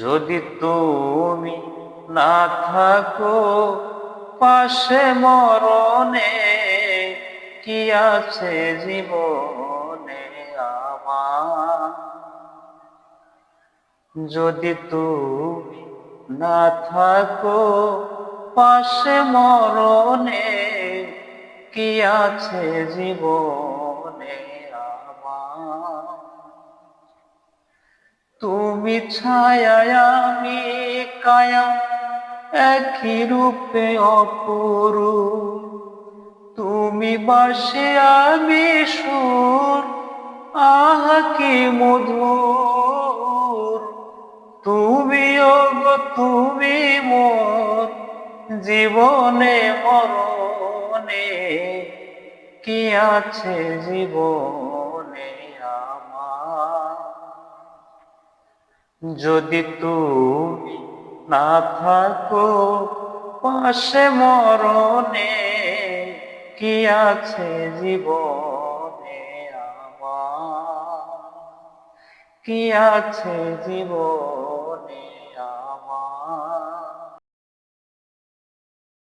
যদি তুমি না থাকো পাশে মরণে, কি আছে জীবনে আমার? যদি তুমি না থাকো পাশে মরণে, কি আছে জীবনে আমার? তুমি ছায়া আমি কায়া, একই রূপে অপরূপ। তুমি বাঁশি আমি সুর, আহা কি মধুর। তুমি ওগো তুমি মোর জীবনে মরণে, কি আছে জীবনে আমার? যদি তুমি না থাকো পাশে মরণে, কি আছে জীবনে আমার? কি আছে জীবনে আমার?